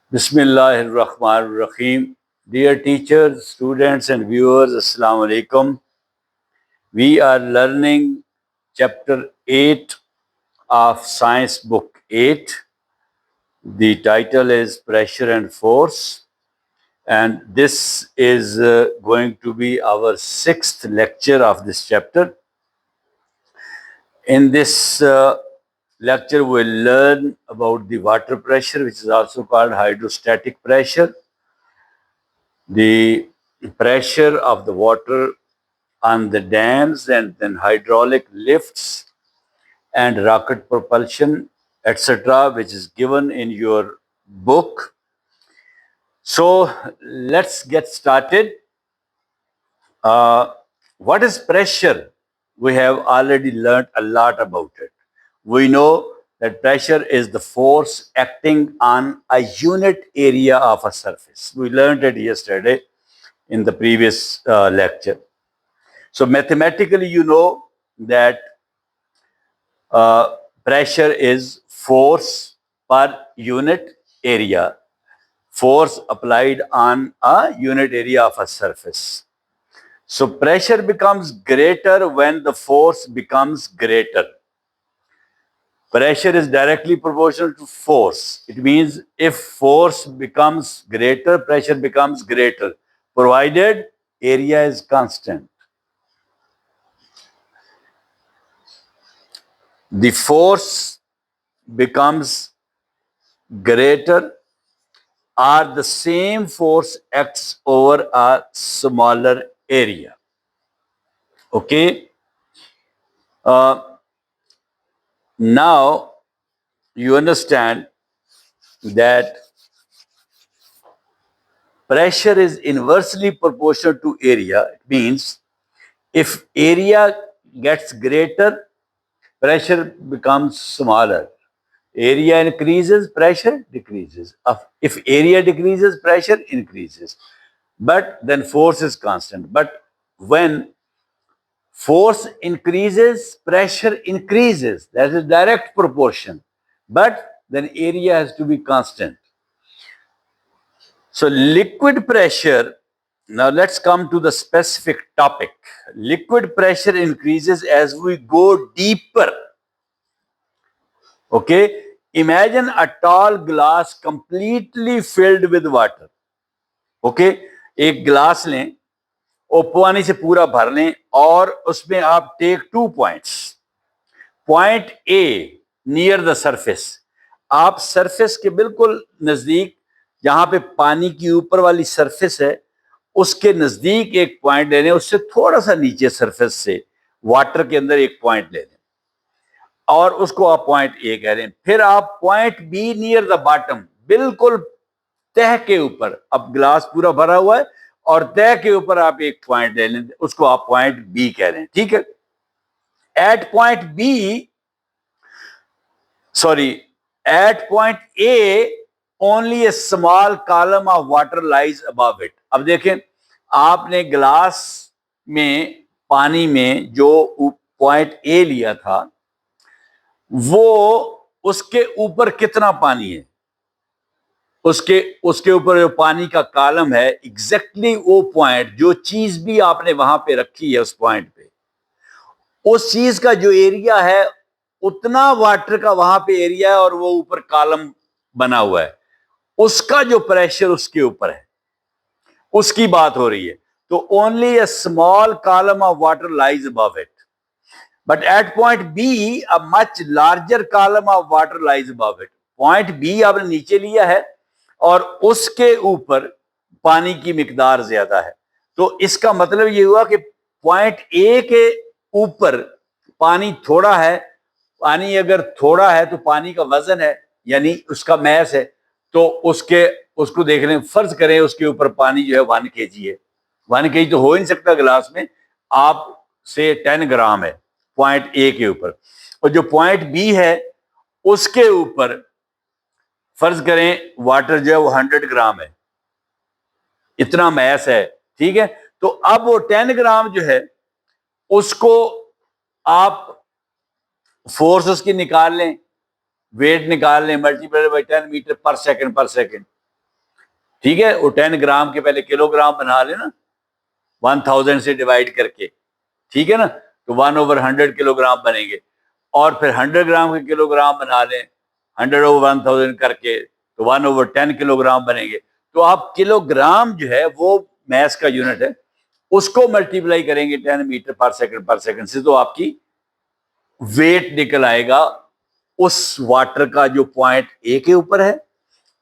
Bismillahirrahmanirrahim. Dear teachers, students, and viewers, Assalamu alaikum. We are learning chapter 8 of Science Book 8. The title is Pressure and Force, and this is going to be our sixth lecture of this chapter. In this lecture, we'll learn about the water pressure, which is also called hydrostatic pressure, the pressure of the water on the dams, and then hydraulic lifts and rocket propulsion, etc., which is given in your book. So let's get started. What is pressure? We have already learned a lot about it. We know that pressure is the force acting on a unit area of a surface. We learned it yesterday in the previous lecture. So mathematically, you know that pressure is force per unit area, force applied on a unit area of a surface. So pressure becomes greater when the force becomes greater. Pressure is directly proportional to force. It means if force becomes greater, pressure becomes greater, provided area is constant. The force becomes greater or the same force acts over a smaller area. Okay. Now you understand that pressure is inversely proportional to area. It means if area gets greater, pressure becomes smaller. Area increases, pressure decreases. If area decreases, pressure increases. But then force is constant. But when force increases, pressure increases. That is direct proportion. But then area has to be constant. So liquid pressure, now let's come to the specific topic. Liquid pressure increases as we go deeper. Okay, imagine a tall glass completely filled with water. Okay, एक glass लें और पानी से पूरा भर लें और उसमें आप take 2 points. Point A near the surface, आप सरफेस के बिल्कुल नजदीक, जहां पे पानी की ऊपर वाली सरफेस है, उसके नजदीक एक पॉइंट ले लें. उससे थोड़ा सा नीचे सरफेस से वाटर के अंदर एक पॉइंट ले लें और उसको आप पॉइंट ए कह रहे हैं. फिर आप point be near the bottom, बिल्कुल तह के ऊपर, अब ग्लास पूरा भरा हुआ है और तह के ऊपर आप एक पॉइंट ले लें, उसको आप पॉइंट बी कह रहे हैं. ठीक है. At point B, sorry, at point A only a small column of water lies above it. अब देखें, आपने ग्लास में पानी में जो पॉइंट ए लिया था, वो उसके ऊपर कितना पानी है, उसके ऊपर जो पानी का कॉलम है, एग्जैक्टली वो पॉइंट, जो चीज भी आपने वहां पे रखी है उस पॉइंट पे, उस चीज का जो एरिया है उतना वाटर का वहां पे एरिया है और वो ऊपर कॉलम बना हुआ है, उसका जो प्रेशर उसके ऊपर है, उसकी बात हो रही है. तो only a small column of water lies above it, but at point B a much larger column of water lies above it. Point B आपने नीचे लिया है और उसके ऊपर पानी की मिकदार ज्यादा है. तो इसका मतलब ये हुआ कि पॉइंट ए के ऊपर पानी थोड़ा है. पानी अगर थोड़ा है तो पानी का वजन है, यानी उसका मैस है. तो उसको देख लें, फर्ज करें उसके ऊपर पानी जो है 1 kg है. 1 kg तो हो ही नहीं सकता ग्लास में, आप से 10 ग्राम है पॉइंट ए के ऊपर, और जो पॉइंट बी है उसके ऊपर फर्ज करें वाटर जो है वो 100 ग्राम है, इतना मैस है. ठीक है. तो अब वो 10 ग्राम जो है उसको आप फोर्स उसकी निकाल लें, वेट निकाल लें, मल्टीप्लाई बाय 10 मीटर पर सेकंड. ठीक है, वो 10 ग्राम के पहले किलोग्राम बना लेना 1000 से डिवाइड करके, ठीक है ना, तो 1/100 किलोग्राम बनेंगे। और फिर 100 ग्राम के किलोग्राम बना लें 100/1000 करके, तो 1/10 किलोग्राम बनेंगे। तो आप किलोग्राम जो है वो मैस का यूनिट है, उसको मल्टीप्लाई करेंगे 10 मीटर पर सेकंड से, तो आपकी वेट निकल आएगा उस वाटर का जो पॉइंट ए के ऊपर है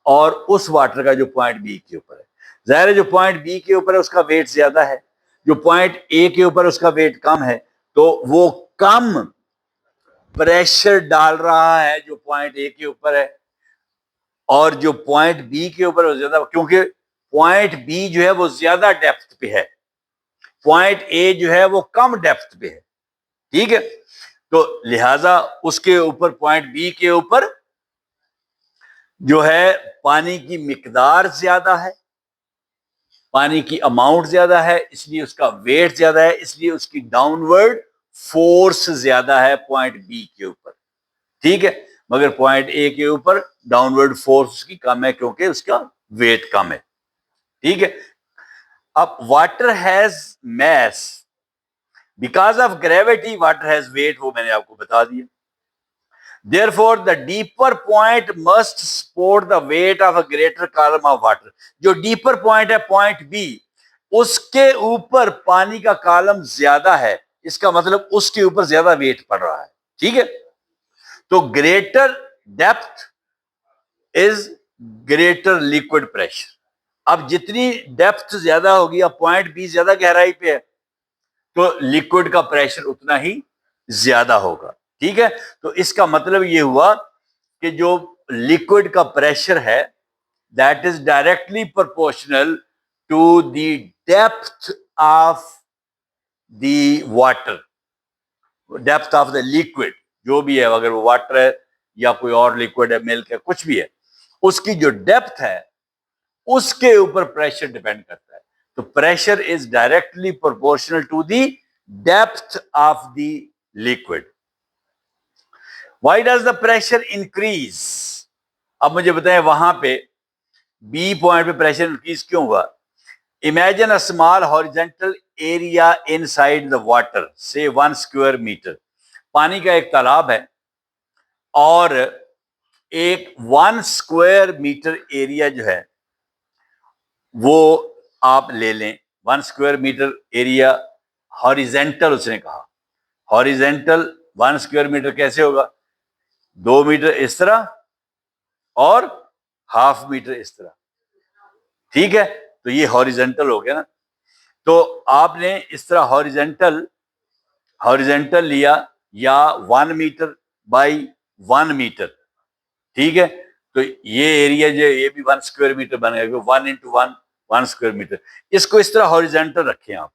और उस वाटर का जो पॉइंट बी के ऊपर है। जाहिर है जो पॉइंट बी के ऊपर है उसका वेट ज्यादा है, जो पॉइंट ए के ऊपर उसका वेट कम है, तो वो कम प्रेशर डाल रहा है जो पॉइंट ए के ऊपर है, और जो पॉइंट बी के ऊपर वो ज्यादा, क्योंकि पॉइंट बी जो है वो ज्यादा डेप्थ पे है, पॉइंट ए जो है वो कम डेप्थ पे है, ठीक है। तो लिहाजा उसके ऊपर पॉइंट बी के ऊपर जो है पानी की मिकदार ज्यादा है, पानी की अमाउंट ज्यादा है, इसलिए उसका वेट ज्यादा है, इसलिए उसकी डाउनवर्ड फोर्स ज्यादा है पॉइंट बी के ऊपर, ठीक है। मगर पॉइंट ए के ऊपर डाउनवर्ड फोर्स उसकी कम है क्योंकि उसका वेट कम है, ठीक है। अब water has mass, because of gravity water has weight, वो मैंने आपको बता दिया। Therefore, the deeper point must support the weight of a greater column of water. जो डीपर पॉइंट है पॉइंट बी, उसके ऊपर पानी का कॉलम ज्यादा है, इसका मतलब उसके ऊपर ज्यादा वेट पड़ रहा है, ठीक है। तो greater depth is greater liquid pressure. अब जितनी डेप्थ ज्यादा होगी, अब पॉइंट बी ज्यादा गहराई पे है, तो लिक्विड का प्रेशर उतना ही ज्यादा होगा, ठीक है। तो इसका मतलब ये हुआ कि जो लिक्विड का प्रेशर है that is directly proportional to the depth of the water, depth of the liquid जो भी है, अगर वो वाटर है या कोई और लिक्विड है, मिल्क है, कुछ भी है, उसकी जो डेप्थ है उसके ऊपर प्रेशर डिपेंड करता है। तो pressure is directly proportional to the depth of the liquid. Why does the pressure increase? अब मुझे बताएं वहां पे बी पॉइंट पे प्रेशर इंक्रीज क्यों हुआ? Imagine a small horizontal area inside the water, से 1 स्क्वायर मीटर। पानी का एक तालाब है और एक 1 स्क्वायर मीटर एरिया जो है वो आप ले लें। 1 स्क्वायर मीटर एरिया हॉरिजेंटल, उसने कहा हॉरिजेंटल 1 स्क्वायर मीटर कैसे होगा? 2 मीटर इस तरह और हाफ मीटर इस तरह, ठीक है। तो ये हॉरिजेंटल हो गया ना। तो आपने इस तरह हॉरिजेंटल हॉरिजेंटल लिया या 1 मीटर बाई 1 मीटर, ठीक है। तो ये एरिया जो ये भी 1 स्क्वायर मीटर बनेगा, 1 इंटू 1 1 स्क्वायर मीटर। इसको इस तरह हॉरिजेंटल रखें आप,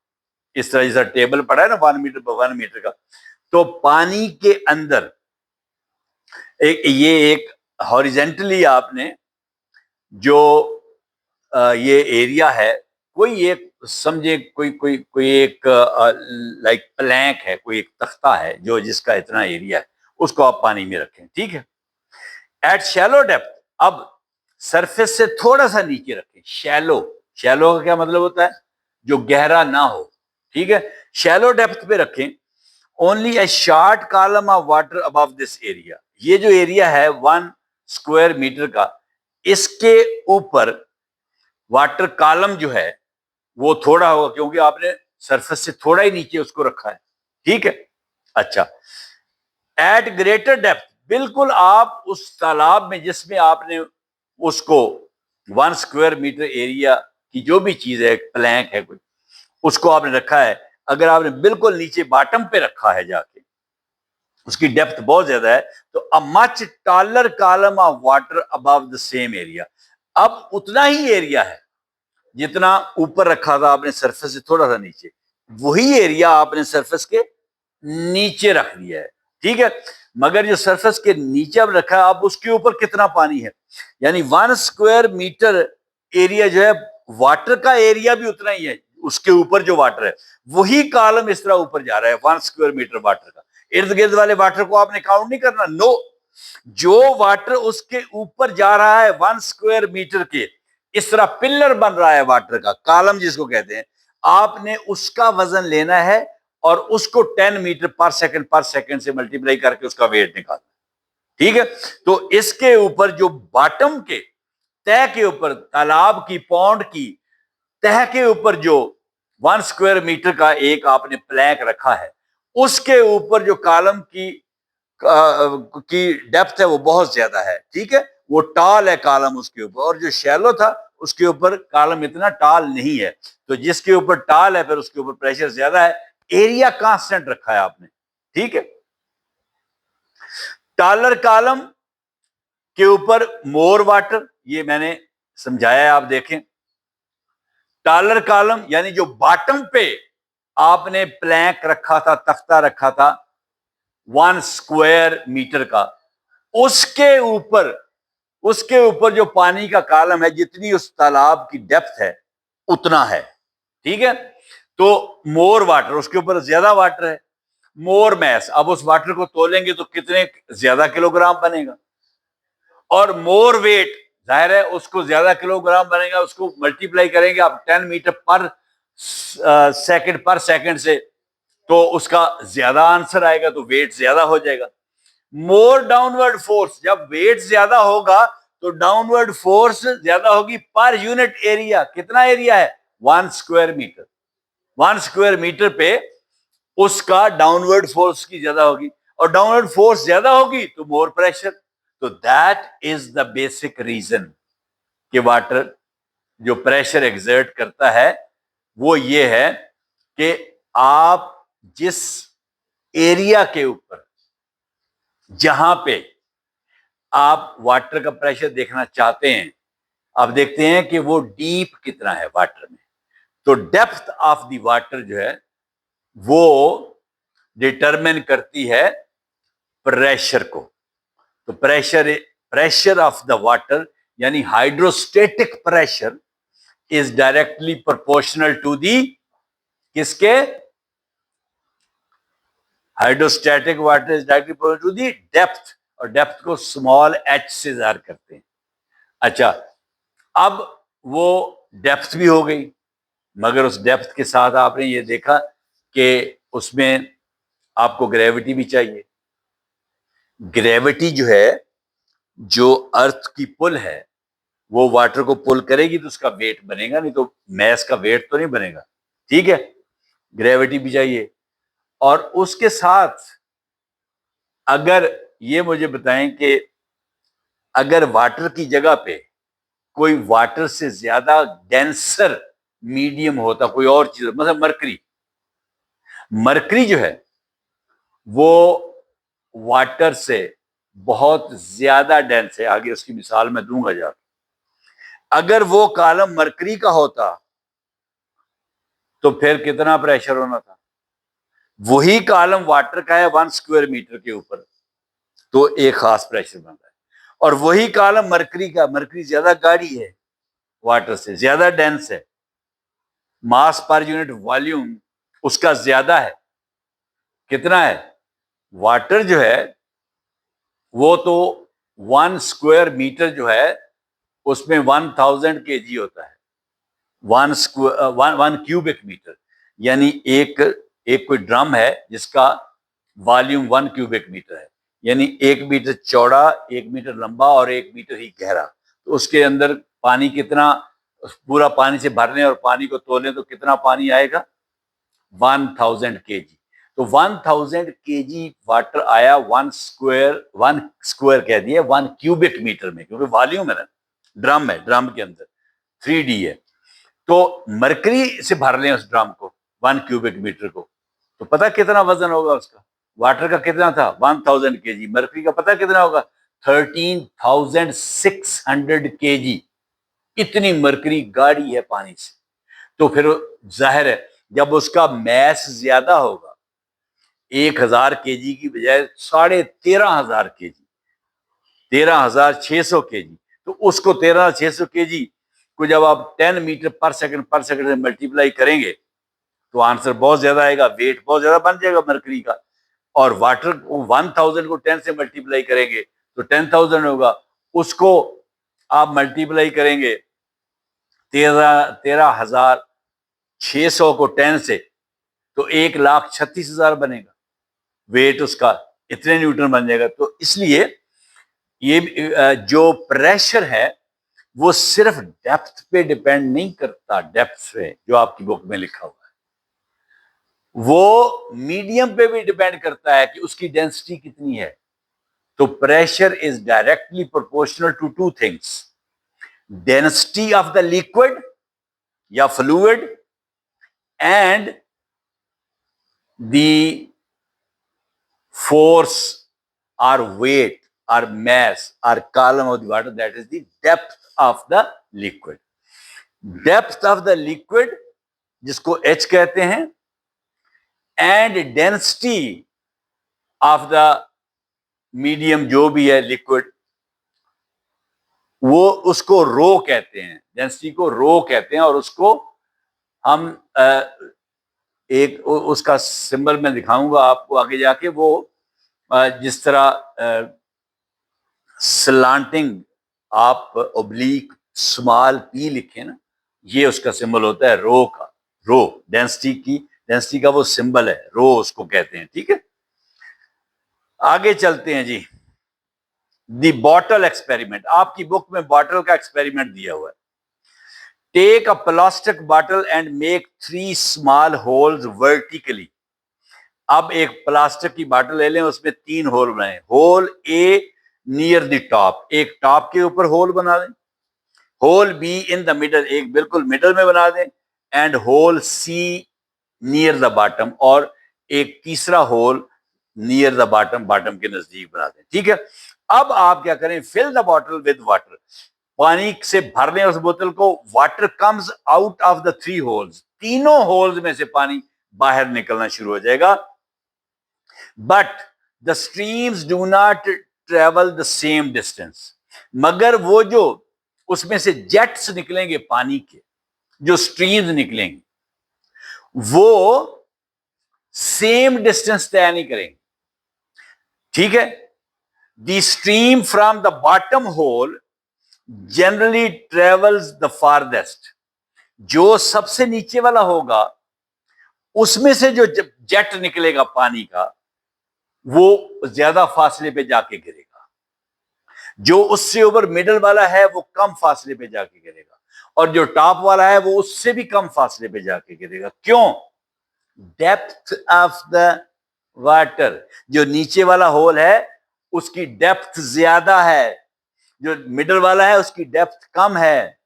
इस तरह जैसा टेबल पड़ा है ना 1 मीटर बाई 1 मीटर का। तो पानी के अंदर ये एक हॉरिजेंटली आपने जो ये एरिया है, कोई एक समझे कोई कोई कोई एक लाइक प्लैंक है, कोई एक तख्ता है जो जिसका इतना एरिया है, उसको आप पानी में रखें, ठीक है। एट शैलो डेप्थ, अब सरफेस से थोड़ा सा नीचे रखें। शैलो, शैलो का क्या मतलब होता है? जो गहरा ना हो, ठीक है। शैलो डेप्थ पे रखें। Only A short column of water above this area, ये जो एरिया है 1 स्क्वायर मीटर का, इसके ऊपर वाटर कॉलम जो है वो थोड़ा होगा क्योंकि आपने सरफेस से थोड़ा ही नीचे उसको रखा है, ठीक है। अच्छा, एट ग्रेटर डेप्थ, बिल्कुल आप उस तालाब में जिसमें आपने उसको 1 स्क्वायर मीटर एरिया की जो भी चीज है, प्लैंक है कोई, उसको आपने रखा है, अगर आपने बिल्कुल नीचे बॉटम पे रखा है जाके, उसकी डेप्थ बहुत ज्यादा है, तो a much taller column of water above the same area, अब उतना ही एरिया है जितना ऊपर रखा था आपने सरफेस से थोड़ा सा नीचे, वही एरिया आपने सरफेस के नीचे रख दिया है, ठीक है। मगर जो सरफेस के नीचे अब रखा है, अब उसके ऊपर कितना पानी है, यानी 1 स्क्वायर मीटर एरिया जो है, वाटर का एरिया भी उतना ही है, उसके ऊपर जो वाटर है वही कॉलम इस तरह ऊपर जा रहा है 1 स्क्वायर मीटर वाटर का। इर्द गिर्द वाले वाटर को आपने काउंट नहीं करना, नो। जो वाटर उसके ऊपर जा रहा है 1 स्क्वायर मीटर के, इस तरह पिलर बन रहा है वाटर का, कॉलम जिसको कहते हैं, आपने उसका वजन लेना है और उसको 10 मीटर पर सेकंड से मल्टीप्लाई करके उसका वेट निकालना। ठीक है, तो इसके ऊपर जो बॉटम के तह के ऊपर, तालाब की, पौंड की तह के ऊपर जो 1 स्क्वायर मीटर का एक आपने प्लैंक रखा है, उसके ऊपर जो कॉलम की डेप्थ है वो बहुत ज्यादा है। ठीक है, वो टाल है कॉलम उसके ऊपर, और जो शैलो था उसके ऊपर कॉलम इतना टाल नहीं है। तो जिसके ऊपर टाल है फिर उसके ऊपर प्रेशर ज्यादा है, एरिया कांस्टेंट रखा है आपने। ठीक है, टालर कॉलम के ऊपर मोर वाटर, ये मैंने समझाया है, आप देखें। टालर कॉलम यानी जो बॉटम पे आपने प्लैंक रखा था, तख्ता रखा था 1 स्क्वायर मीटर का, उसके ऊपर जो पानी का कॉलम है, जितनी उस तालाब की डेप्थ है उतना है। ठीक है, तो मोर वाटर, उसके ऊपर ज्यादा वाटर है, मोर मैस। अब उस वाटर को तोलेंगे तो कितने ज्यादा किलोग्राम बनेगा, और मोर वेट, जाहिर है उसको ज्यादा किलोग्राम बनेगा, उसको मल्टीप्लाई करेंगे आप 10 मीटर पर सेकंड से, तो उसका ज्यादा आंसर आएगा, तो वेट ज्यादा हो जाएगा। मोर डाउनवर्ड फोर्स, जब वेट ज्यादा होगा तो डाउनवर्ड फोर्स ज्यादा होगी पर यूनिट एरिया। कितना एरिया है? 1 स्क्वायर मीटर। 1 स्क्वायर मीटर पे उसका डाउनवर्ड फोर्स की ज्यादा होगी, और डाउनवर्ड फोर्स ज्यादा होगी तो मोर प्रेशर। तो that is the basic reason कि वाटर जो प्रेशर एग्जर्ट करता है वो ये है कि आप जिस एरिया के ऊपर, जहां पे आप वाटर का प्रेशर देखना चाहते हैं, आप देखते हैं कि वो डीप कितना है वाटर में। तो डेप्थ ऑफ द वाटर जो है वो डिटरमिन करती है प्रेशर को। तो प्रेशर ऑफ द वाटर यानी hydrostatic pressure is directly proportional to the, किसके? Hydrostatic water is directly proportional to the depth, और डेप्थ को स्मॉल एच से जाहिर करते हैं। अच्छा, अब वो डेप्थ भी हो गई, मगर उस डेप्थ के साथ आपने ये देखा कि उसमें आपको ग्रेविटी भी चाहिए। ग्रेविटी जो है, जो अर्थ की पुल है, वो वाटर को पुल करेगी तो उसका वेट बनेगा, नहीं तो मैस का वेट तो नहीं बनेगा। ठीक है, ग्रेविटी भी चाहिए। और उसके साथ अगर ये मुझे बताएं कि अगर वाटर की जगह पे कोई वाटर से ज्यादा डेंसर मीडियम होता, कोई और चीज, मतलब मरकरी, मरकरी जो है वो वाटर से बहुत ज्यादा डेंस है, आगे उसकी मिसाल मैं दूंगा जाकर। अगर वो कॉलम मरकरी का होता तो फिर कितना प्रेशर होना था? वही कॉलम वाटर का है 1 स्क्वायर मीटर के ऊपर, तो एक खास प्रेशर बन रहा है। और वही कॉलम मरकरी का, मरकरी ज्यादा गाढ़ी है, वाटर से ज्यादा डेंस है, मास पर यूनिट वॉल्यूम उसका ज्यादा है। कितना है? वाटर जो है वो तो 1 स्क्वायर मीटर जो है उसमें 1000 kg होता है, 1 क्यूबिक मीटर, यानी एक कोई ड्रम है जिसका वॉल्यूम 1 क्यूबिक मीटर है, यानी 1 मीटर चौड़ा, 1 मीटर लंबा और 1 मीटर ही गहरा। तो उसके अंदर पानी कितना, पूरा पानी से भरने और पानी को तोलने तो कितना पानी आएगा? 1000 kg। तो 1000 kg वाटर आया 1 स्क्वायर कह दिए 1 क्यूबिक मीटर में, क्योंकि वॉल्यूम है ना, ड्रम है, ड्रम के अंदर 3D है। तो मरकरी से भर लें उस ड्रम को, 1 क्यूबिक मीटर को, तो पता कितना वजन होगा उसका? वाटर का कितना था? 1000 kg। मरकरी का पता कितना होगा? 13600 kg। इतनी मरकरी गाढ़ी है पानी से। तो फिर जाहिर है जब उसका मैस ज्यादा होगा, 1000 kg की बजाय 13,500 kg, 13,600 kg, तो उसको 13,600 kg को जब आप 10 मीटर पर सेकंड से मल्टीप्लाई करेंगे तो आंसर बहुत ज्यादा आएगा, वेट बहुत ज्यादा बन जाएगा मरकरी का। और वाटर को 1000 को 10 से मल्टीप्लाई करेंगे तो 10,000 होगा, उसको आप मल्टीप्लाई करेंगे 13,600 को 10 से तो 1,36,000 बनेगा, वेट उसका इतने न्यूटन बन जाएगा। तो इसलिए ये जो प्रेशर है वो सिर्फ डेप्थ पे डिपेंड नहीं करता, डेप्थ पे जो आपकी बुक में लिखा हुआ है, वो मीडियम पे भी डिपेंड करता है कि उसकी डेंसिटी कितनी है। तो pressure is directly proportional to two things, density of the liquid या fluid and the force or weight or mass or column of the water, that is the depth of the liquid. Depth of the liquid जिसको H कहते हैं and density of the medium जो भी है liquid, वो उसको रो कहते हैं, डेंसिटी को रो कहते हैं। और उसको हम एक उसका सिंबल मैं दिखाऊंगा आपको आगे जाके। वो जिस तरह स्लांटिंग आप ओब्लिक स्मॉल पी लिखे ना, ये उसका सिंबल होता है रो का। रो डेंसिटी का वो सिंबल है, रो उसको कहते हैं। ठीक है, आगे चलते हैं जी। दी बॉटल एक्सपेरिमेंट, आपकी बुक में बॉटल का एक्सपेरिमेंट दिया हुआ है। Take a plastic bottle and make 3 small holes vertically. अब एक प्लास्टिक की बॉटल ले लें, उसमें 3 होल बनाए। Hole A near the top, एक टॉप के ऊपर होल बना दें। Hole B in the middle, एक बिल्कुल मिडल में बना दें। And hole C near the bottom, और एक तीसरा hole near the bottom, bottom के नजदीक बना दें। ठीक है, अब आप क्या करें, fill the bottle with water, पानी से भर लें उस बोतल को। Water comes out of the 3 holes, तीनों होल्स में से पानी बाहर निकलना शुरू हो जाएगा। But the streams do not travel the same distance, मगर वो जो उसमें से जेट्स निकलेंगे पानी के, जो स्ट्रीम्स निकलेंगे, वो सेम डिस्टेंस तय नहीं करेंगे। ठीक है, the stream from the bottom hole generally travels the farthest, जो सबसे नीचे वाला होगा उसमें से जो जेट निकलेगा पानी का, वो ज्यादा फासले पे जाके गिरेगा। जो उससे ऊपर मिडल वाला है वो कम फासले पे जाके गिरेगा, और जो टॉप वाला है वो उससे भी कम फासले पे जाके गिरेगा। क्यों? डेप्थ ऑफ द वाटर, जो नीचे वाला होल है उसकी डेप्थ ज्यादा है, जो मिडल वाला है उसकी डेप्थ कम है,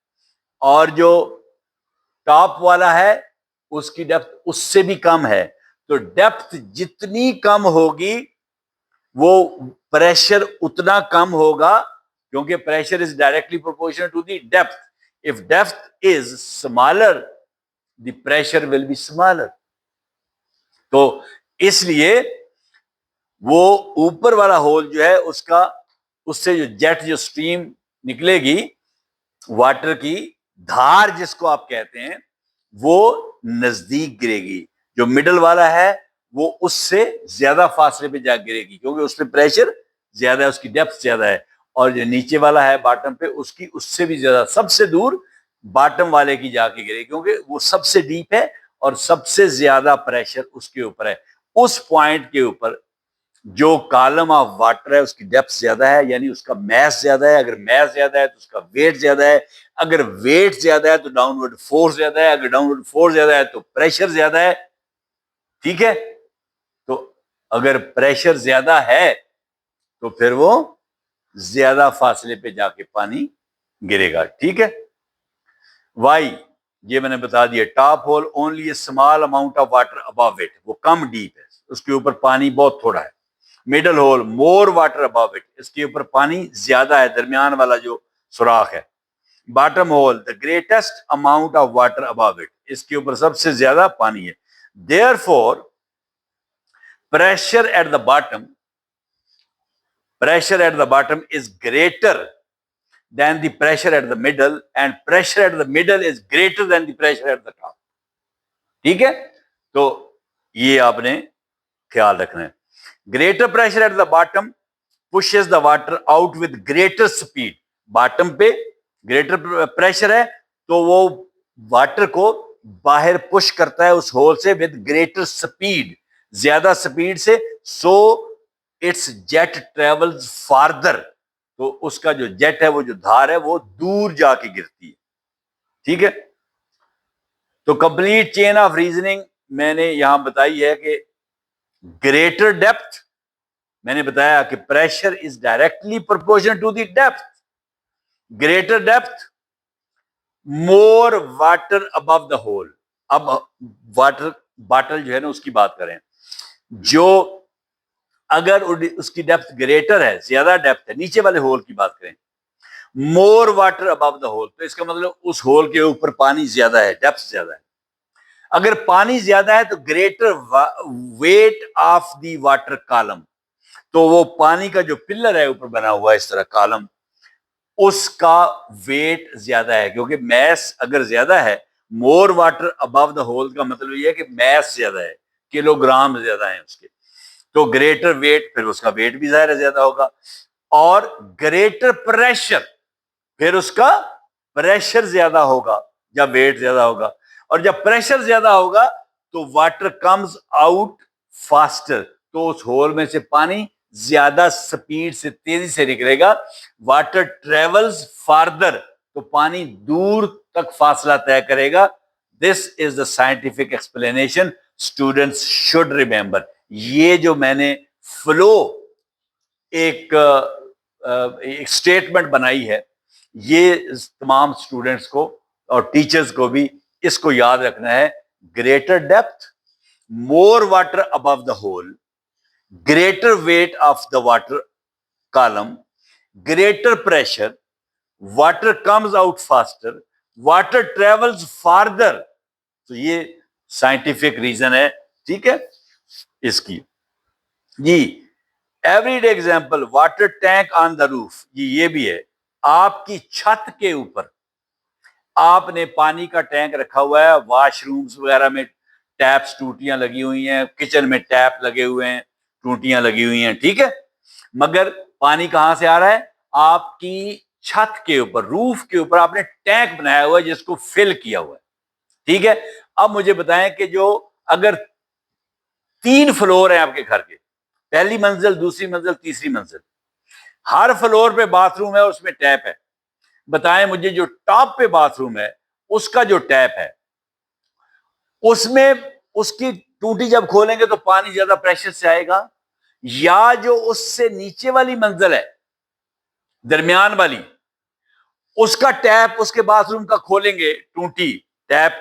और जो टॉप वाला है उसकी डेप्थ उससे भी कम है। तो डेप्थ जितनी कम होगी वो प्रेशर उतना कम होगा, क्योंकि pressure is directly proportional to the depth. If depth is smaller the pressure will be smaller. तो इसलिए वो ऊपर वाला होल जो है उसका, उससे जो जेट, जो स्ट्रीम निकलेगी, वाटर की धार जिसको आप कहते हैं, वो नजदीक गिरेगी। जो मिडल वाला है वो उससे ज्यादा फासले पे जा गिरेगी, क्योंकि उसमें प्रेशर ज्यादा है, उसकी डेप्थ ज्यादा है। और जो नीचे वाला है बॉटम पे, उसकी उससे भी ज्यादा, सबसे दूर बॉटम वाले की जाके गिरेगी, क्योंकि वो सबसे डीप है और सबसे ज्यादा प्रेशर उसके ऊपर है। उस पॉइंट के ऊपर जो कॉलम ऑफ वाटर है उसकी डेप्थ ज्यादा है, यानी उसका मैस ज्यादा है। अगर मैस ज्यादा है तो उसका वेट ज्यादा है। अगर वेट ज्यादा है तो डाउनवर्ड फोर्स ज्यादा है। अगर डाउनवर्ड फोर्स ज्यादा है तो प्रेशर ज्यादा है। ठीक है, तो अगर प्रेशर ज्यादा है तो फिर वो ज्यादा फासले पे जाके पानी गिरेगा। ठीक है, वाई ये मैंने बता दिया। Top hole only a small amount of water above it, वो कम डीप है, उसके ऊपर पानी बहुत थोड़ा है। Middle hole more water above it, इसके ऊपर पानी ज्यादा है, दरमियान वाला जो सुराख है। Bottom hole the greatest amount of water above it, इसके ऊपर सबसे ज्यादा पानी है। Therefore pressure at the bottom, pressure at the bottom is greater than the pressure at the middle, and pressure at the middle is greater than the pressure at the top. ठीक है, तो ये आपने ख्याल रखना है। Greater pressure at the bottom pushes the water out with greater speed, bottom पे greater pressure है तो वो वाटर को बाहर पुश करता है उस होल से विद ग्रेटर स्पीड, ज्यादा स्पीड से, so it's jet travels farther, तो उसका जो जेट है, वो जो धार है, वो दूर जाके गिरती है। ठीक है, तो कंप्लीट चेन ऑफ रीजनिंग मैंने यहां बताई है कि ग्रेटर डेप्थ, मैंने बताया कि pressure is directly proportional to the depth, greater depth more water above the hole. अब वाटर बॉटल जो है ना, उसकी बात करें, जो अगर उसकी डेप्थ ग्रेटर है, ज्यादा डेप्थ है, नीचे वाले होल की बात करें, more water above the hole, तो इसका मतलब उस होल के ऊपर पानी ज्यादा है, डेप्थ ज्यादा है। अगर पानी ज्यादा है तो greater weight of the water column, तो वो पानी का जो पिलर है ऊपर बना हुआ है इस तरह कॉलम, उसका वेट ज्यादा है, क्योंकि मैस अगर ज्यादा है, more water above the hole का मतलब यह है कि मैस ज्यादा है, किलोग्राम ज्यादा है उसके, तो ग्रेटर वेट, फिर उसका वेट भी ज्यादा ज्यादा होगा। और ग्रेटर प्रेशर, फिर उसका प्रेशर ज्यादा होगा जब वेट ज्यादा होगा, और जब प्रेशर ज्यादा होगा तो वाटर कम्स आउट फास्टर, तो उस होल में से पानी ज्यादा स्पीड से, तेजी से निकलेगा। वाटर ट्रेवल्स फार्दर, तो पानी दूर तक फासला तय करेगा। This is the scientific explanation, students should remember. ये जो मैंने फ्लो एक स्टेटमेंट बनाई है, ये तमाम स्टूडेंट्स को और टीचर्स को भी इसको याद रखना है। Greater depth, more water above the hole, greater weight of the water column, greater pressure, water comes out faster, water travels farther. तो ये साइंटिफिक रीजन है, ठीक है इसकी जी। Everyday example, water tank on the roof, ये भी है। आपकी छत के ऊपर आपने पानी का टैंक रखा हुआ है, वॉशरूम्स वगैरह में टैप्स टूटियां लगी हुई हैं, किचन में टैप लगे हुए हैं, टूटियां लगी हुई हैं, ठीक है, मगर पानी कहां से आ रहा है? आपकी छत के ऊपर, रूफ के ऊपर आपने टैंक बनाया हुआ है जिसको फिल किया हुआ है, ठीक है। अब मुझे बताएं कि जो अगर 3 फ्लोर है आपके घर के, पहली मंजिल, दूसरी मंजिल, तीसरी मंजिल, हर फ्लोर पे बाथरूम है, उसमें टैप है, बताएं मुझे जो टॉप पे बाथरूम है उसका जो टैप है, उसमें उसकी टूटी जब खोलेंगे तो पानी ज्यादा प्रेशर से आएगा, या जो उससे नीचे वाली मंजिल है, दरमियान वाली, उसका टैप उसके बाथरूम का खोलेंगे, टूटी टैप,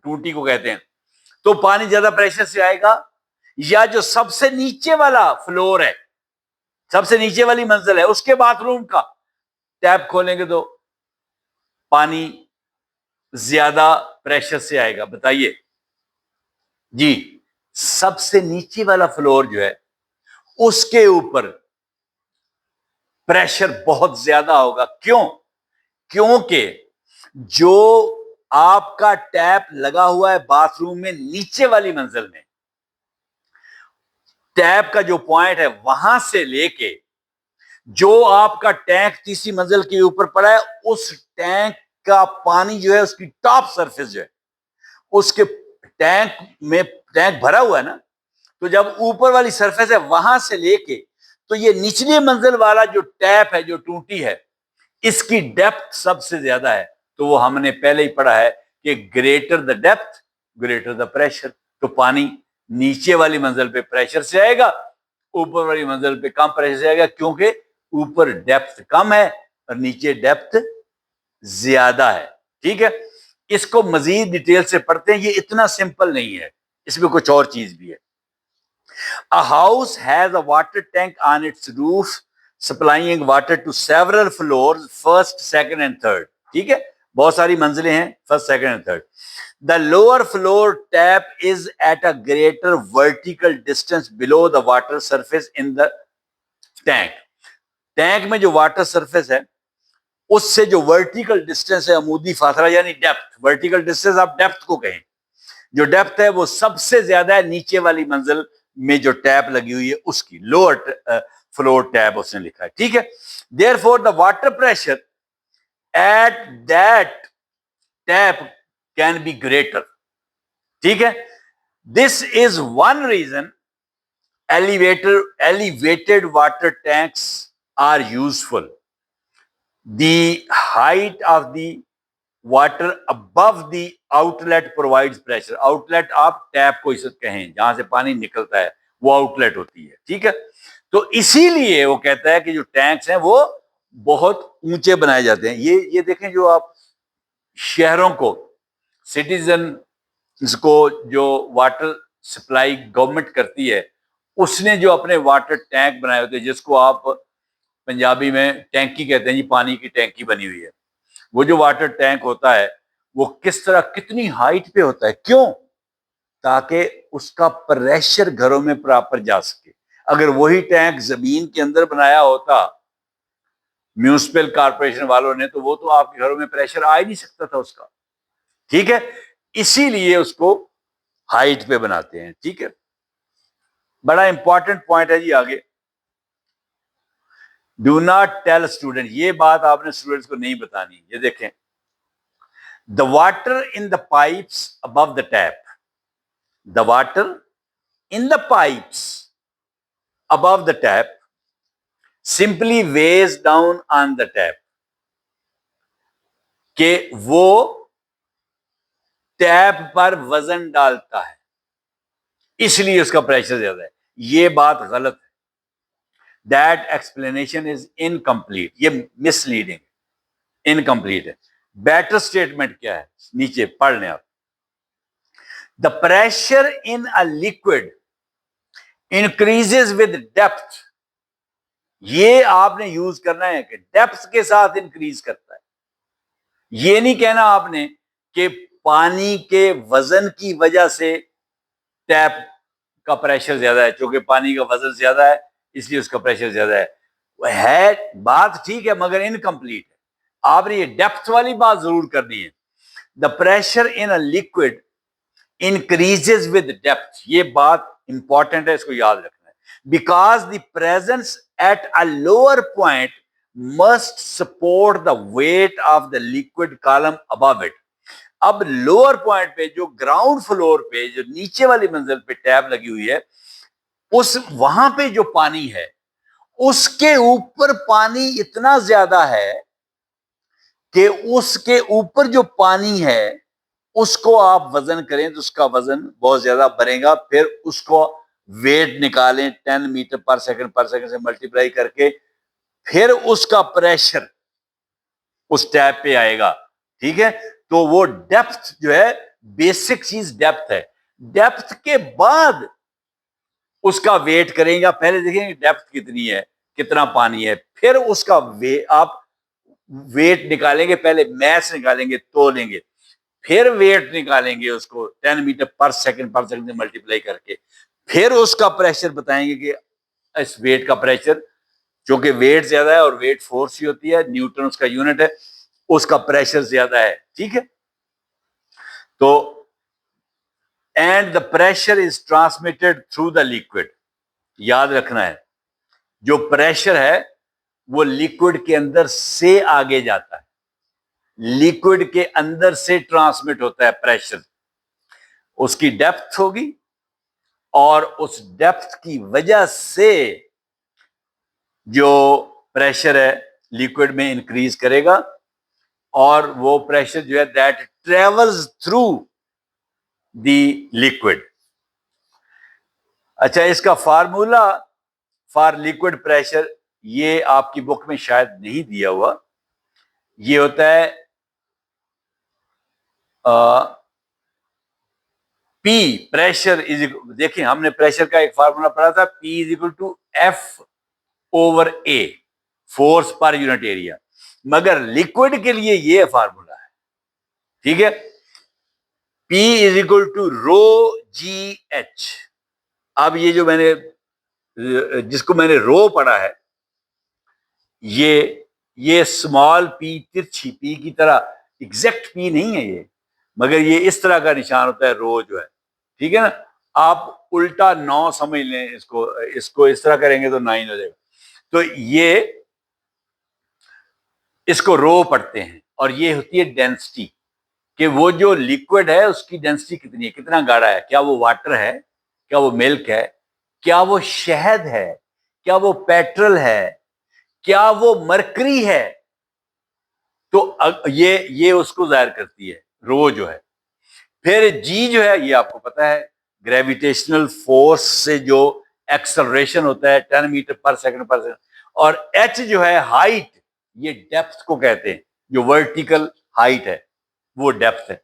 टूटी को कहते हैं, तो पानी ज्यादा प्रेशर से आएगा, या जो सबसे नीचे वाला फ्लोर है, सबसे नीचे वाली मंजिल है, उसके बाथरूम का टैप खोलेंगे तो पानी ज्यादा प्रेशर से आएगा? बताइए जी। सबसे नीचे वाला फ्लोर जो है उसके ऊपर प्रेशर बहुत ज्यादा होगा। क्यों? क्योंकि जो आपका टैप लगा हुआ है बाथरूम में नीचे वाली मंजिल में, टैप का जो पॉइंट है वहां से लेके जो आपका टैंक तीसरी मंजिल के ऊपर पड़ा है, उस टैंक का पानी जो है, उसकी टॉप सरफेस जो है, उसके टैंक में, टैंक भरा हुआ है ना, तो जब ऊपर वाली सरफेस है वहां से लेके तो ये निचली मंजिल वाला जो टैप है, जो टूटी है, इसकी डेप्थ सबसे ज्यादा है। तो वो हमने पहले ही पढ़ा है कि greater the depth greater the pressure, तो पानी नीचे वाली मंजिल पे प्रेशर से आएगा, ऊपर वाली मंजिल पे कम प्रेशर से आएगा, क्योंकि ऊपर डेप्थ कम है और नीचे डेप्थ ज्यादा है, ठीक है। इसको मजीद डिटेल से पढ़ते हैं, ये इतना सिंपल नहीं है, इसमें कुछ और चीज भी है। A house has a water tank on its roof supplying water to several floors, first, second and third. ठीक है, बहुत सारी मंजिलें हैं, first, second and third. The lower floor tap is at a greater vertical distance below the water surface in the tank. Tank में जो water surface है उससे जो वर्टिकल डिस्टेंस है, अमूदी फासला यानी डेप्थ, वर्टिकल डिस्टेंस आप डेप्थ को कहें, जो डेप्थ है वो सबसे ज्यादा है नीचे वाली मंजिल में जो टैप लगी हुई है उसकी, लोअर फ्लोर टैप उसने लिखा है, ठीक है। Therefore the water pressure at that tap can be greater. ठीक है, this is one reason elevated water tanks are useful. The height of the water above the outlet provides pressure. Outlet आप tap को इसे कहें, जहां से पानी निकलता है वो आउटलेट होती है, ठीक है। तो इसीलिए वो कहता है कि जो टैंक्स हैं वो बहुत ऊंचे बनाए जाते हैं। ये देखें, जो आप शहरों को, सिटीजन को जो वाटर सप्लाई गवर्नमेंट करती है, उसने जो अपने वाटर टैंक बनाए होते हैं, जिसको आप पंजाबी में टैंकी कहते हैं जी, पानी की टैंकी बनी हुई है। वो जो वाटर टैंक होता है वो किस तरह, कितनी हाइट पे होता है, क्यों? ताकि उसका प्रेशर घरों में प्रॉपर जा सके। अगर वही टैंक जमीन के अंदर बनाया होता म्यूनिसिपल कॉर्पोरेशन वालों ने, तो वो तो आपके घरों में प्रेशर आ ही नहीं सकता था उसका, ठीक है। इसीलिए उसको हाइट पे बनाते हैं, ठीक है। बड़ा इंपॉर्टेंट पॉइंट है जी आगे। डू नॉट टेल स्टूडेंट, ये बात आपने स्टूडेंट्स को नहीं बतानी। ये देखें, the water in the pipes above the tap, the water in the pipes above the tap simply weighs down on the tap, कि वो टैप पर वजन डालता है, इसलिए उसका प्रेशर ज्यादा है। ये बात गलत है। दैट एक्सप्लेनेशन इज इनकम्प्लीट, ये मिसलीडिंग, इनकम्प्लीट है। बेटर स्टेटमेंट क्या है, नीचे पढ़ लें आप। The pressure in a liquid increases with depth, ये आपने यूज करना है कि डेप्थ के साथ इंक्रीज करता है। ये नहीं कहना आपने कि पानी के वजन की वजह से टैप का प्रेशर ज्यादा है, क्योंकि पानी का वजन ज्यादा है इसलिए उसका प्रेशर ज्यादा है बात ठीक है, मगर इनकम्प्लीट है। आपने ये डेप्थ वाली बात जरूर करनी है। The pressure in a liquid increases with depth, ये बात इंपॉर्टेंट है, इसको याद रखना है। Because the presence at a lower point must support the wait of the liquid column above it. अब लोअर पॉइंट पे, जो ग्राउंड फ्लोर पे, जो नीचे वाली मंजिल पे टैब लगी हुई है, उस वहां पे जो पानी है उसके ऊपर पानी इतना ज्यादा है कि उसके ऊपर जो पानी है उसको आप वजन करें तो उसका वजन बहुत ज्यादा बढ़ेगा। फिर उसको वेट निकालें 10 मीटर पर सेकंड से मल्टीप्लाई करके, फिर उसका प्रेशर उस टैप पे आएगा, ठीक है। तो वो डेप्थ जो है, बेसिक चीज डेप्थ है। डेप्थ के बाद उसका वेट करेंगे, पहले देखेंगे डेप्थ कितनी है, कितना पानी है, फिर उसका आप वेट निकालेंगे, पहले मैस निकालेंगे, तोलेंगे, फिर वेट निकालेंगे उसको 10 मीटर पर सेकंड से मल्टीप्लाई करके, फिर उसका प्रेशर बताएंगे कि इस वेट का प्रेशर, क्योंकि वेट ज्यादा है और वेट फोर्स ही होती है, न्यूटन उसका यूनिट है, उसका प्रेशर ज्यादा है, ठीक है। तो and the pressure is transmitted through the liquid, याद रखना है, जो प्रेशर है वो लिक्विड के अंदर से आगे जाता है, लिक्विड के अंदर से ट्रांसमिट होता है प्रेशर। उसकी डेप्थ होगी और उस डेप्थ की वजह से जो प्रेशर है लिक्विड में इंक्रीज करेगा, और वो प्रेशर जो है that travels through the liquid. अच्छा, इसका फार्मूला फॉर लिक्विड प्रेशर ये आपकी बुक में शायद नहीं दिया हुआ। ये होता है पी प्रेशर इज, देखिए हमने प्रेशर का एक फार्मूला पढ़ा था, P is equal to F over A, force पर यूनिट एरिया, मगर लिक्विड के लिए ये फार्मूला है, ठीक है। P is equal to rho ji h. अब ये जो मैंने, जिसको मैंने रो पढ़ा है, ये स्मॉल पी, तिरछी पी की तरह, एग्जैक्ट पी नहीं है ये, मगर ये इस तरह का निशान होता है रो जो है, ठीक है ना। आप उल्टा 9 समझ लें इसको, इसको इस तरह करेंगे तो 9 हो जाएगा। तो ये इसको रो पढ़ते हैं, और ये होती है डेंसिटी, कि वो जो लिक्विड है उसकी डेंसिटी कितनी है, कितना गाढ़ा है, क्या वो वाटर है, क्या वो मिल्क है, क्या वो शहद है, क्या वो पेट्रोल है, क्या वो मरकरी है। तो ये उसको जाहिर करती है, रो जो है। फिर जी जो है ये आपको पता है, ग्रेविटेशनल फोर्स से जो एक्सेलरेशन होता है 10 मीटर पर सेकंड। और एच जो है हाइट, ये डेप्थ को कहते हैं, जो वर्टिकल हाइट है वो डेप्थ है।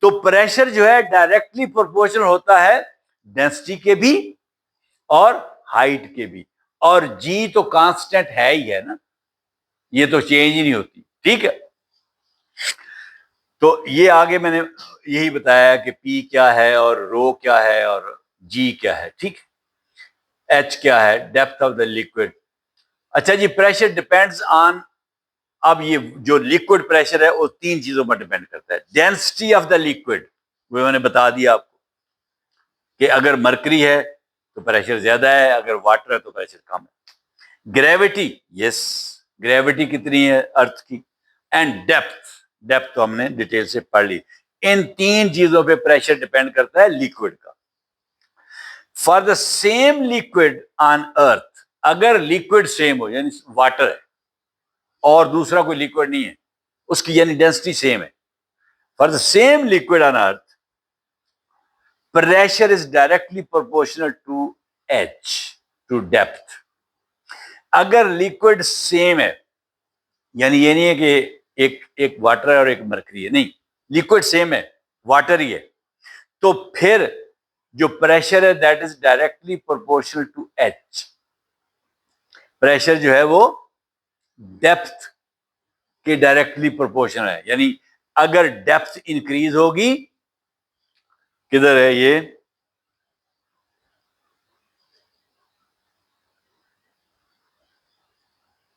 तो प्रेशर जो है डायरेक्टली प्रोपोर्शनल होता है डेंसिटी के भी और हाइट के भी। और जी तो कांस्टेंट है ही है ना, ये तो चेंज ही नहीं होती। ठीक है, तो ये आगे मैंने यही बताया कि पी क्या है और रो क्या है और जी क्या है। ठीक, एच क्या है, डेप्थ ऑफ द लिक्विड। अच्छा जी, प्रेशर डिपेंड्स ऑन, अब ये जो लिक्विड प्रेशर है वो तीन चीजों पर डिपेंड करता है। डेंसिटी ऑफ द लिक्विड, वो मैंने बता दिया आपको कि अगर मरकरी है तो प्रेशर ज्यादा है, अगर वाटर है तो प्रेशर कम है। ग्रेविटी, यस, ग्रेविटी कितनी है अर्थ की। एंड डेप्थ, डेप्थ तो हमने डिटेल से पढ़ ली। इन तीन चीजों पे प्रेशर डिपेंड करता है लिक्विड का। For the same liquid on अर्थ, अगर लिक्विड सेम हो, यानी वाटर है और दूसरा कोई लिक्विड नहीं है, उसकी यानी डेंसिटी सेम है, for the same liquid on earth pressure is directly proportional to h, to depth. अगर लिक्विड सेम है, यानी ये नहीं है कि एक वाटर है और एक मरकरी है, नहीं, लिक्विड सेम है, वाटर ही है, तो फिर जो प्रेशर है that is directly proportional to h. Pressure जो है वो डेप्थ के डायरेक्टली प्रोपोर्शनल है। यानी अगर डेप्थ इंक्रीज होगी, किधर है ये,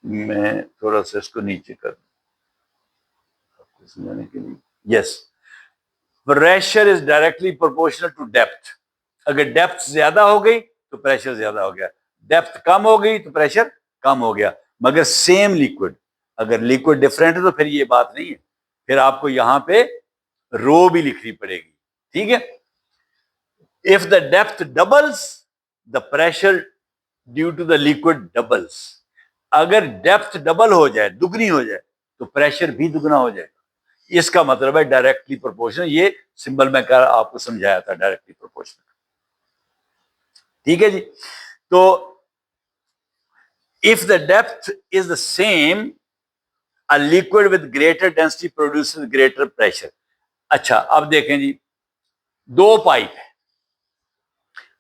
मैं थोड़ा सा इसको नीचे कर समझाने के लिए, yes, pressure is directly proportional to depth. अगर डेप्थ ज्यादा हो गई तो प्रेशर ज्यादा हो गया, डेप्थ कम हो गई तो प्रेशर कम हो गया। मगर सेम लिक्विड, अगर लिक्विड डिफरेंट है तो फिर ये बात नहीं है, फिर आपको यहां पे रो भी लिखनी पड़ेगी। ठीक है, if the depth doubles the pressure due to the liquid doubles. अगर डेप्थ डबल हो जाए, दुगनी हो जाए, तो प्रेशर भी दुगना हो जाएगा। इसका मतलब है डायरेक्टली प्रोपोर्शनल। ये सिंबल मैं कर आपको समझाया था, डायरेक्टली प्रोपोर्शनल। ठीक है जी, तो if the depth is the same, a liquid with greater density produces greater pressure. अच्छा, अब देखें जी, दो पाइप है,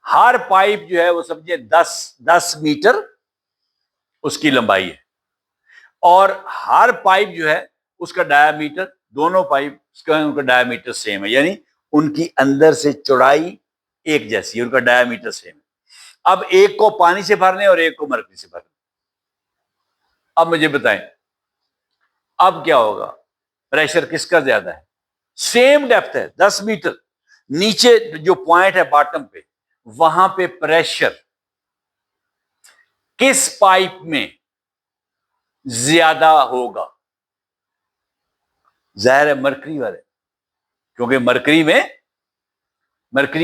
हर पाइप जो है वो समझिए 10 मीटर उसकी लंबाई है, और हर पाइप जो है उसका डायामीटर, दोनों पाइप का उनका डायामीटर सेम है, यानी उनकी अंदर से चौड़ाई एक जैसी है, उनका डायामीटर सेम है। अब एक को पानी से भरने और एक को मरकरी से भरने। अब मुझे बताएं, अब क्या होगा, प्रेशर किसका ज्यादा है? सेम डेप्थ है 10 मीटर, नीचे जो पॉइंट है बॉटम पे, वहां पे प्रेशर किस पाइप में ज्यादा होगा? जाहिर है मरकरी वाले, क्योंकि मरकरी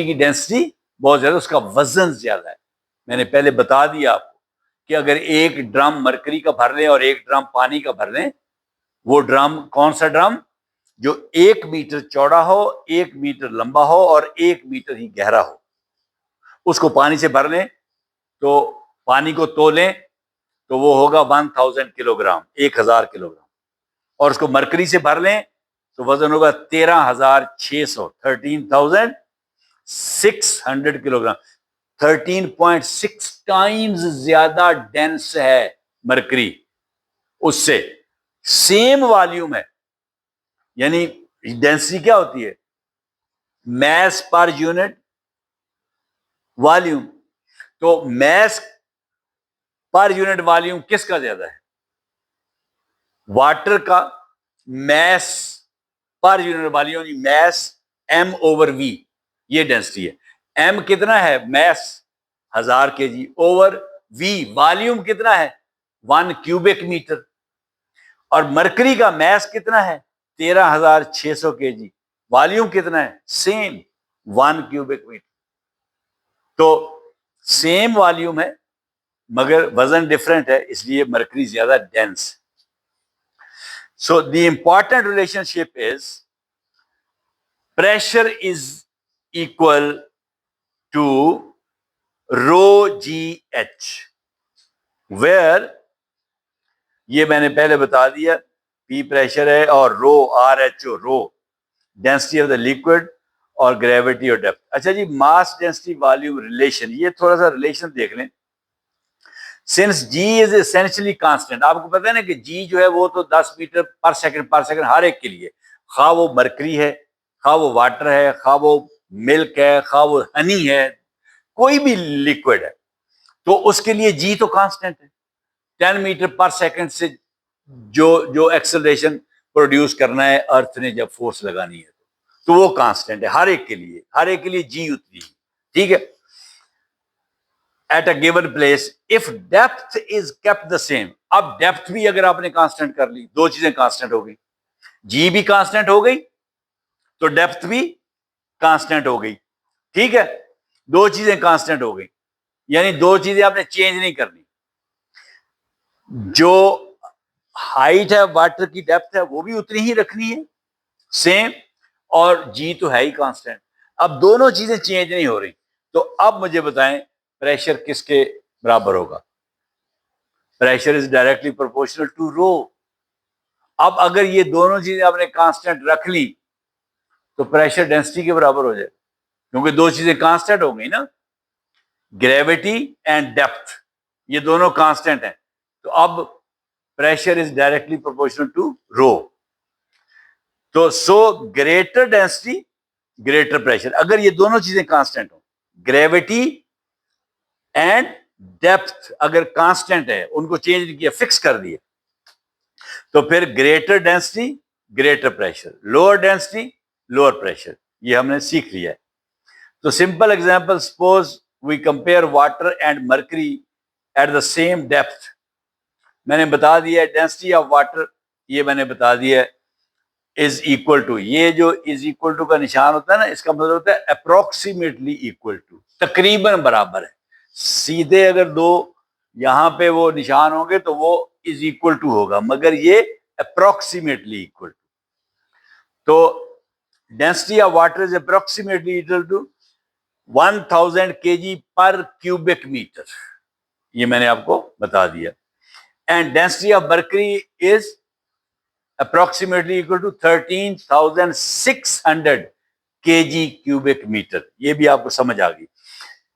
की डेंसिटी बहुत ज्यादा, उसका वजन ज्यादा है। मैंने पहले बता दिया आपको कि अगर एक ड्रम मरकरी का भर लें और एक ड्रम पानी का भर लें, वो ड्रम, कौन सा ड्रम, जो 1 मीटर चौड़ा हो, 1 मीटर लंबा हो और 1 मीटर ही गहरा हो, उसको पानी से भर लें तो पानी को तोलें तो वो होगा 1000 किलोग्राम, 1000 किलोग्राम। और उसको मरकरी से भर लें तो वजन होगा 13,600, 13,600 किलोग्राम। 13.6 टाइम्स ज्यादा डेंस है मरकरी उससे, सेम वॉल्यूम है। यानी डेंसिटी क्या होती है? मैस पर यूनिट वॉल्यूम। तो मैस पर यूनिट वॉल्यूम किसका ज्यादा है? वाटर का। मैस पर unit volume, mass m over v, ये डेंसिटी है। m कितना है? Mass 1000 kg over v, volume कितना है? 1 क्यूबिक मीटर। और मरकरी का मैस कितना है? 13,600 kg। वॉल्यूम कितना है? Same 1 cubic metre. तो सेम वॉल्यूम है मगर वजन डिफरेंट है, इसलिए मरकरी ज्यादा dense. So the important relationship is pressure is equal to rho ji H, where ये मैंने पहले बता दिया, पी प्रेशर है और rho R H O rho density of the liquid और ग्रेविटी और डेप्थ। अच्छा जी, मास डेंसिटी वॉल्यूम रिलेशन, ये थोड़ा सा रिलेशन देख लें। Since G is essentially constant, आपको पता है ना कि जी जो है वो तो 10 मीटर पर सेकंड हर एक के लिए, खा वो मरकरी है, खा वो वाटर है, खा वो मिल्क है, खा वो हनी है, कोई भी लिक्विड है, तो उसके लिए जी तो कांस्टेंट है। 10 मीटर पर सेकंड से जो जो एक्सेलरेशन प्रोड्यूस करना है अर्थ ने जब फोर्स लगानी है तो वो कांस्टेंट है हर एक के लिए, हर एक के लिए जी उतनी है, ठीक है। At a given place if depth is kept the same, अब डेप्थ भी अगर आपने कांस्टेंट कर ली, दो चीजें कांस्टेंट हो गई, जी भी कांस्टेंट हो गई तो डेप्थ भी कांस्टेंट हो गई, ठीक है। दो चीजें कांस्टेंट हो गई, यानी दो चीजें आपने चेंज नहीं करनी। जो हाइट है वाटर की, डेप्थ है वो भी उतनी ही रखनी है सेम, और जी तो है ही कांस्टेंट। अब दोनों चीजें चेंज नहीं हो रही, तो अब मुझे बताएं प्रेशर किसके बराबर होगा? Pressure is directly proportional to rho. अब अगर ये दोनों चीजें आपने कांस्टेंट रख ली तो प्रेशर डेंसिटी के बराबर हो जाए, क्योंकि दो चीजें कांस्टेंट हो गई ना, ग्रेविटी एंड डेप्थ, ये दोनों कांस्टेंट हैं, तो अब pressure is directly proportional to rho. तो so greater density greater pressure, अगर ये दोनों चीजें कांस्टेंट हो, ग्रेविटी एंड डेप्थ अगर कांस्टेंट है, उनको चेंज नहीं किया, फिक्स कर दिया, तो फिर greater density greater pressure, lower density lower pressure, ये हमने सीख लिया है। तो simple example, suppose we compare water and mercury at the same depth. मैंने बता दिया डेंसिटी ऑफ वाटर, ये मैंने बता दिया इज इक्वल टू, ये जो इज इक्वल टू का निशान होता है ना, इसका मतलब होता है अप्रोक्सीमेटली इक्वल टू, तकरीबन बराबर है। सीधे अगर दो यहां पे वो निशान होंगे तो वो इज इक्वल टू होगा, मगर ये अप्रोक्सीमेटली इक्वल टू। तो density of water is approximately equal to 1000 kg पर क्यूबिक मीटर, ये मैंने आपको बता दिया। And density of mercury is approximately equal to 13,600 kg cubic meter, ये भी आपको समझ आ गई।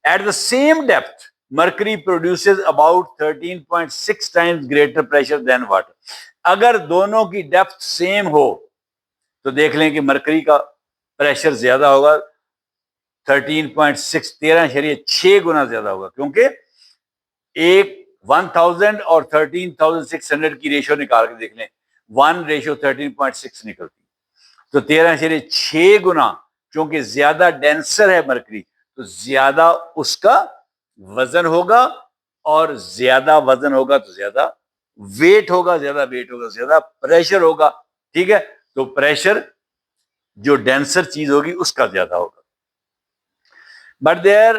At the same depth, mercury produces about 13.6 times greater pressure than water. अगर दोनों की डेप्थ सेम हो तो देख लें कि मरकरी का प्रेशर ज्यादा होगा, 13.6 13.6 गुना ज्यादा होगा, क्योंकि एक 1000 और 13,600 की रेशियो निकाल के देख लें, 1:13.6 निकलती, तो 13.6 गुना, क्योंकि ज्यादा डेंसर है मरकरी तो ज्यादा उसका वजन होगा, और ज्यादा वजन होगा तो ज्यादा वेट होगा, ज्यादा वेट होगा ज्यादा प्रेशर होगा, ठीक है। तो प्रेशर जो डेंसर चीज होगी उसका ज्यादा होगा। But there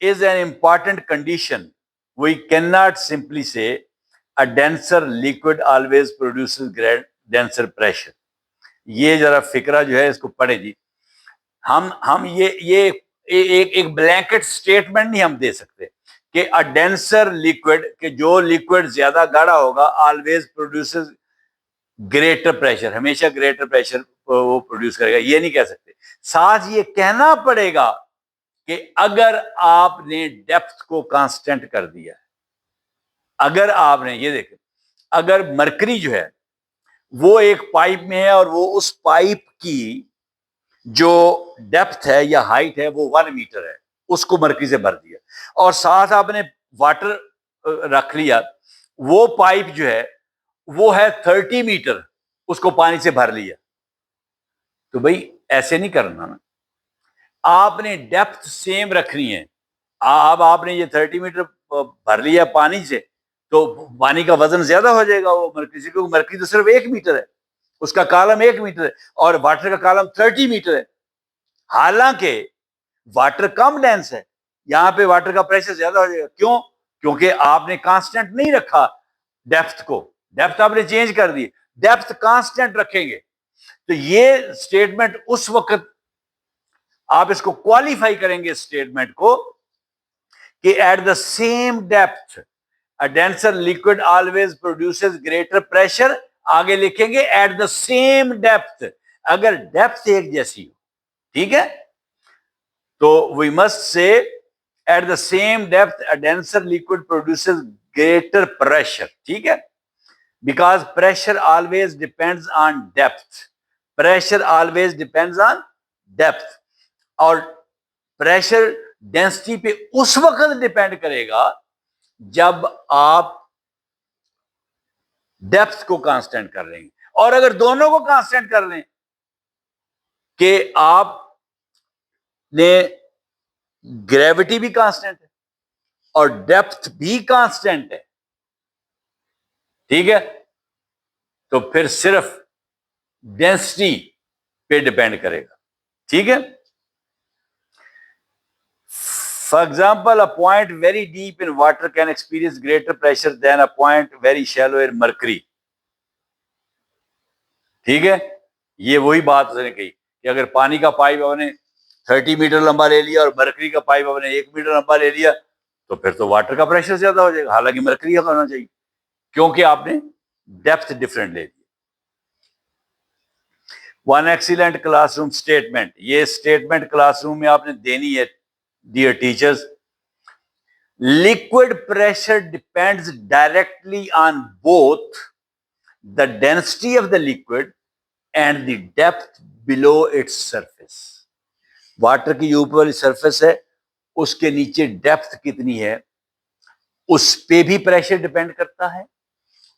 is an important condition, we can not simply say a denser liquid always produces denser pressure। ये जरा फिक्रा जो है इसको पढ़े जी। हम ये एक ब्लैंकेट स्टेटमेंट नहीं हम दे सकते कि अ डेंसर लिक्विड, कि जो लिक्विड ज्यादा गाढ़ा होगा ऑलवेज प्रोड्यूसेस ग्रेटर प्रेशर, हमेशा ग्रेटर प्रेशर वो प्रोड्यूस करेगा, ये नहीं कह सकते। साथ ये कहना पड़ेगा कि अगर आपने डेप्थ को कांस्टेंट कर दिया है, अगर आपने ये देखें, अगर मरकरी जो है वो एक पाइप में है और वो उस पाइप की जो डेप्थ है या हाइट है वो 1 मीटर है, उसको मरकरी से भर दिया, और साथ आपने वाटर रख लिया, वो पाइप जो है वो है 30 मीटर, उसको पानी से भर लिया, तो भाई ऐसे नहीं करना ना, आपने डेप्थ सेम रखनी है। अब आपने ये 30 मीटर भर लिया पानी से, तो पानी का वजन ज्यादा हो जाएगा वो मरकरी से, क्योंकि मरकरी तो सिर्फ 1 मीटर है, उसका कॉलम 1 मीटर है और वाटर का कॉलम 30 मीटर है। हालांकि वाटर कम डेंस है, यहां पे वाटर का प्रेशर ज्यादा हो जाएगा। क्यों? क्योंकि आपने कांस्टेंट नहीं रखा डेप्थ को, डेप्थ आपने चेंज कर दी, डेप्थ कांस्टेंट रखेंगे। तो ये स्टेटमेंट उस वक्त आप इसको क्वालिफाई करेंगे स्टेटमेंट को कि at the same depth a denser liquid always produces greater pressure. आगे लिखेंगे एट द सेम डेप्थ, अगर डेप्थ एक जैसी हो, ठीक है, तो we must say at the same depth a denser liquid produces greater pressure, ठीक है, because pressure always depends on depth. Pressure always depends on depth, और प्रेशर डेंसिटी पे उस वक्त डिपेंड करेगा जब आप डेप्थ को कांस्टेंट कर रहे हैं। और अगर दोनों को कांस्टेंट कर लें कि आप ने ग्रेविटी भी कांस्टेंट है और डेप्थ भी कांस्टेंट है, ठीक है, तो फिर सिर्फ डेंसिटी पे डिपेंड करेगा, ठीक है। For example, a point very deep in water can experience greater pressure than a point very shallow in mercury, ठीक है। ये वही बात उसने कही कि अगर पानी का पाइप आपने 30 मीटर लंबा ले लिया और मरकरी का पाइप आपने 1 मीटर लंबा ले लिया, तो फिर तो वाटर का प्रेशर ज्यादा हो जाएगा, हालांकि मरकरी का होना चाहिए, क्योंकि आपने डेप्थ डिफरेंट ले ली। वन एक्सीलेंट क्लासरूम स्टेटमेंट, ये स्टेटमेंट क्लासरूम में आपने देनी है। Dear teachers, liquid pressure depends directly on both the density of the liquid and the depth below its surface. Water की ऊपर वाली सरफेस है, उसके नीचे डेप्थ कितनी है उस पे भी प्रेशर डिपेंड करता है,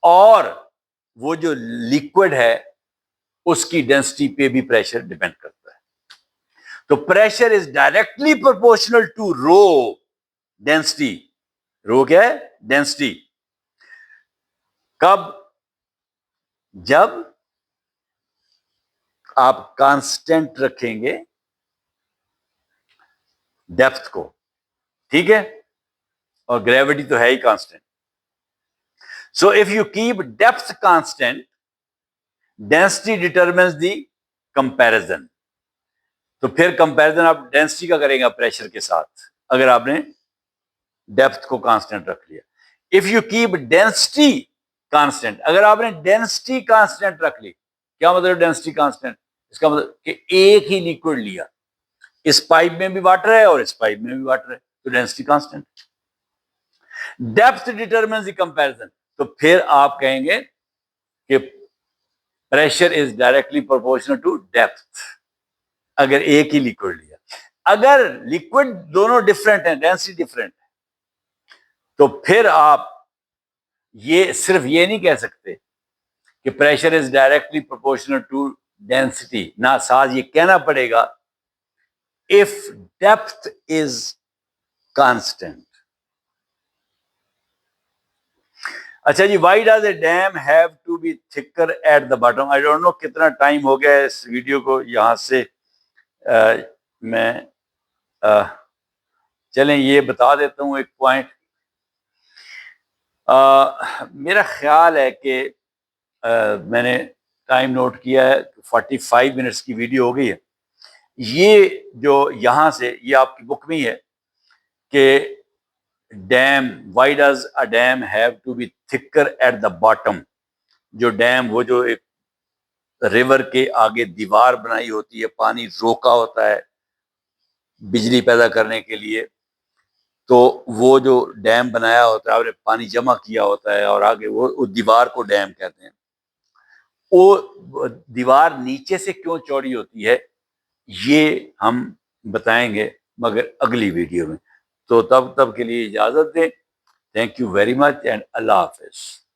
और वो जो लिक्विड है उसकी डेंसिटी पे भी प्रेशर डिपेंड करता है। तो pressure is directly proportional to rho density. Rho क्या है? डेंसिटी। कब? जब आप कांस्टेंट रखेंगे डेप्थ को, ठीक है, और ग्रेविटी तो है ही constant. So if you keep depth constant, density determines the comparison. तो फिर कंपैरिजन आप डेंसिटी का करेंगे प्रेशर के साथ, अगर आपने डेप्थ को कांस्टेंट रख लिया। If you keep density constant, अगर आपने डेंसिटी कांस्टेंट रख ली, क्या मतलब डेंसिटी कांस्टेंट? इसका मतलब कि एक ही लिक्विड लिया, इस पाइप में भी वाटर है और इस पाइप में भी वाटर है, तो density constant. Depth determines the comparison, तो फिर आप कहेंगे कि pressure is directly proportional to depth, अगर एक ही लिक्विड लिया। अगर लिक्विड दोनों डिफरेंट है, डेंसिटी डिफरेंट है, तो फिर आप ये सिर्फ ये नहीं कह सकते कि pressure is directly proportional to density, ना, साथ ये कहना पड़ेगा इफ डेप्थ इज कांस्टेंट। अच्छा जी, why does a dam have to be thicker at the bottom? I don't know कितना टाइम हो गया इस वीडियो को यहां से मैं चलें ये बता देता हूं एक पॉइंट। मेरा ख्याल है कि मैंने टाइम नोट किया है, 45 मिनट्स की वीडियो हो गई है। ये जो यहाँ से, ये आपकी बुक में ही है कि dam, why does a dam have to be thicker at the bottom. जो डैम, वो जो एक रिवर के आगे दीवार बनाई होती है, पानी रोका होता है बिजली पैदा करने के लिए, तो वो जो डैम बनाया होता है, आपने पानी जमा किया होता है और आगे वो दीवार को डैम कहते हैं। वो दीवार नीचे से क्यों चौड़ी होती है ये हम बताएंगे मगर अगली वीडियो में। तो तब के लिए इजाजत दें। Thank you very much and Allah Hafiz.